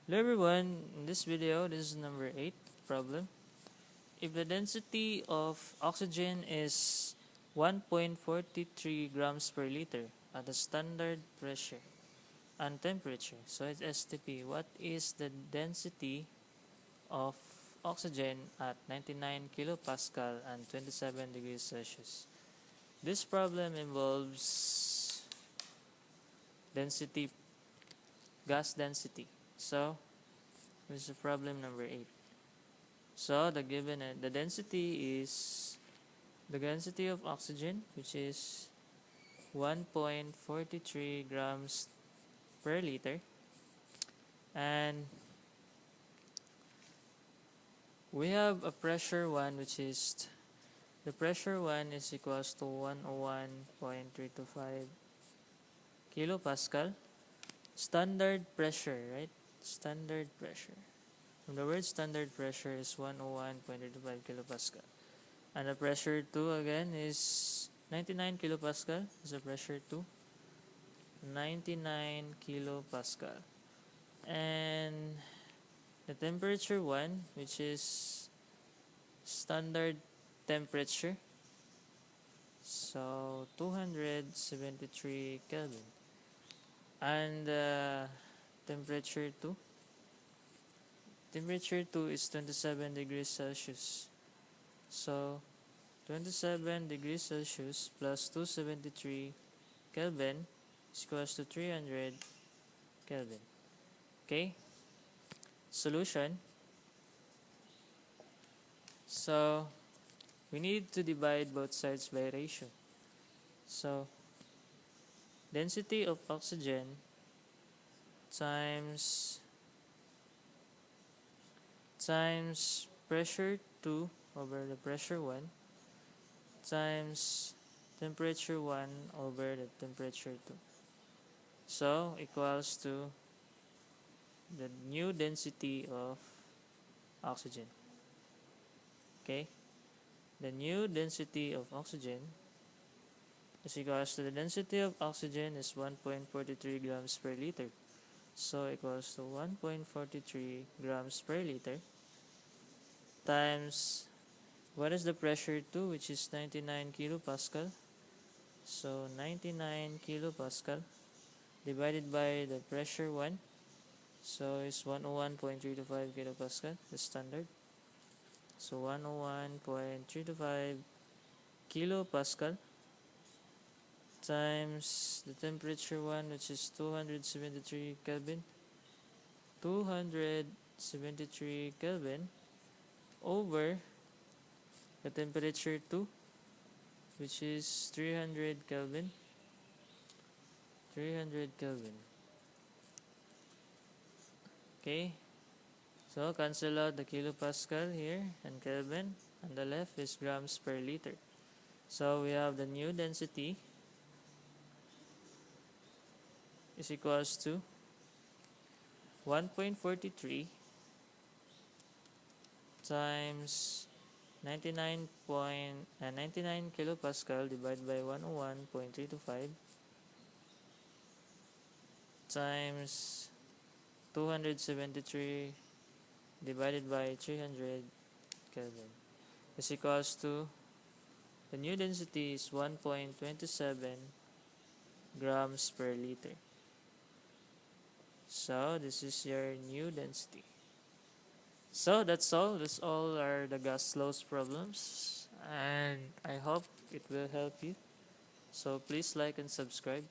Hello everyone, in this video, this is number 8 problem. If the density of oxygen is 1.43 grams per liter at a standard pressure and temperature, so it's STP, what is the density of oxygen at 99 kilopascal and 27 degrees Celsius? This problem involves density, gas density. So, this is problem number 8. So the density is the density of oxygen, which is 1.43 grams per liter, and we have a pressure 1, which is the pressure 1 is equals to 101.325 kilopascal. Standard pressure, right? Standard pressure. From the word standard pressure is 101.35 kilopascal. And the pressure 2 again is 99 kilopascal. Is the pressure 2. 99 kilopascal. And the temperature 1, which is standard temperature. So 273 Kelvin. And temperature 2. Temperature 2 is 27 degrees Celsius. So 27 degrees Celsius plus 273 Kelvin is equals to 300 Kelvin. Okay? Solution. So we need to divide both sides by ratio. So density of oxygen times pressure 2 over the pressure 1 times temperature 1 over the temperature 2. So equals to the new density of oxygen. Okay? The new density of oxygen is equals to the density of oxygen is 1.43 grams per liter. So equals to 1.43 grams per liter times, what is the pressure 2, which is 99 kilopascal? So 99 kilopascal divided by the pressure 1. So it's 101.325 kilopascal, the standard. So 101.325 kilopascal times the temperature 1, which is 273 Kelvin. 273 Kelvin over the temperature 2, which is 300 Kelvin. 300 Kelvin. Okay, so cancel out the kilopascal here and Kelvin. On the left is grams per liter. So we have the new density is equals to 1.43 times 99 kilopascal divided by 101.325 times 273 divided by 300 Kelvin is equals to the new density is 1.27 grams per liter. So this is your new density. So that's all. That's all are the gas laws problems, and I hope it will help you. So please like and subscribe.